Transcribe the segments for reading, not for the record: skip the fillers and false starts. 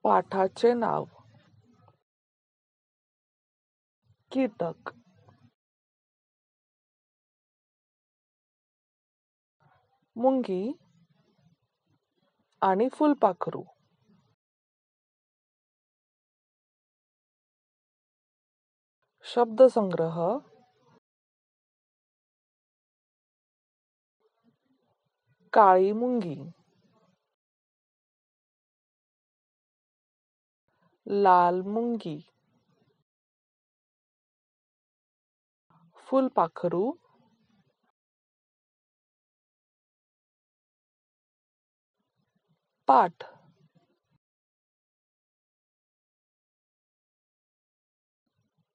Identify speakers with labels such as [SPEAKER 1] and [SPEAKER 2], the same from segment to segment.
[SPEAKER 1] पाठाचे नाव: कीटक, मुंगी आणि फुलपाखरू. शब्दसंग्रह: काळी मुंगी, लाल मुंगी, फुलपाखरू, पाठ.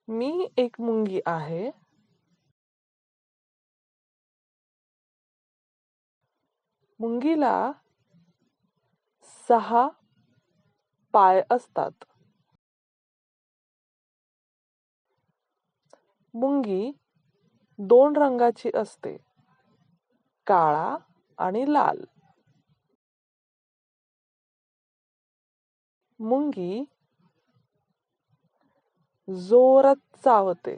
[SPEAKER 1] मी एक मुंगी आहे. मुंगीला 6 पाय असतात. मुंगी 2 रंगाची असते, काळा आणि लाल. मुंगी जोरात चावते.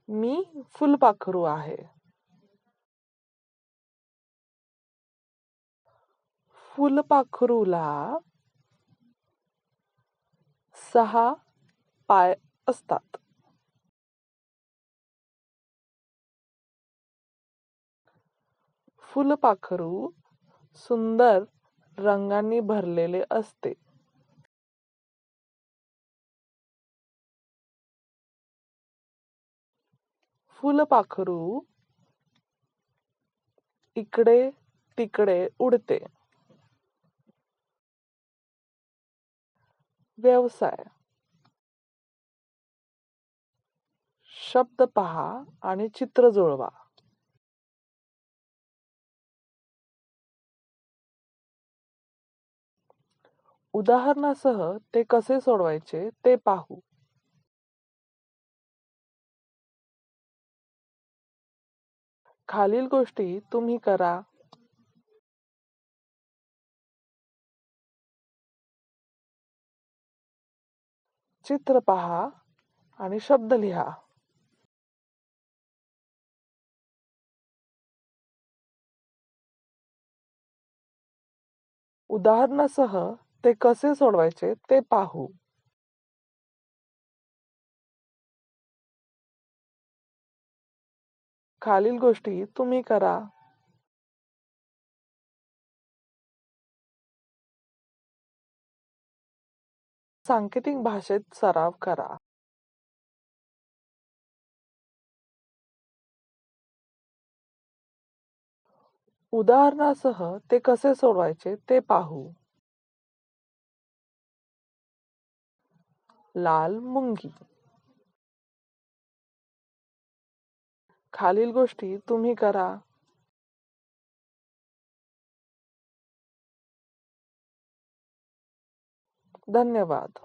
[SPEAKER 1] मी फुलपाखरू आहे. फुलपाखरूला 6 पाय असतात. फुलपाखरू सुंदर रंगांनी भरलेले असते. फुलपाखरू इकडे तिकडे उडते. व्यवसाय: शब्द पहा आणि चित्र जुळवा. उदाहरणासह ते कसे सोडवायचे ते पाहू. खालील गोष्टी तुम्ही करा. चित्र पहा आणि शब्द लिहा. उदाहरणासह ते कसे सोडवायचे ते पाहू. खालील गोष्टी तुम्ही करा. सांकेतिक भाषेत सराव करा. उदाहरणासह ते कसे सोडवायचे ते पाहू. लाल मुंगी. खालील गोष्टी तुम्ही करा. धन्यवाद.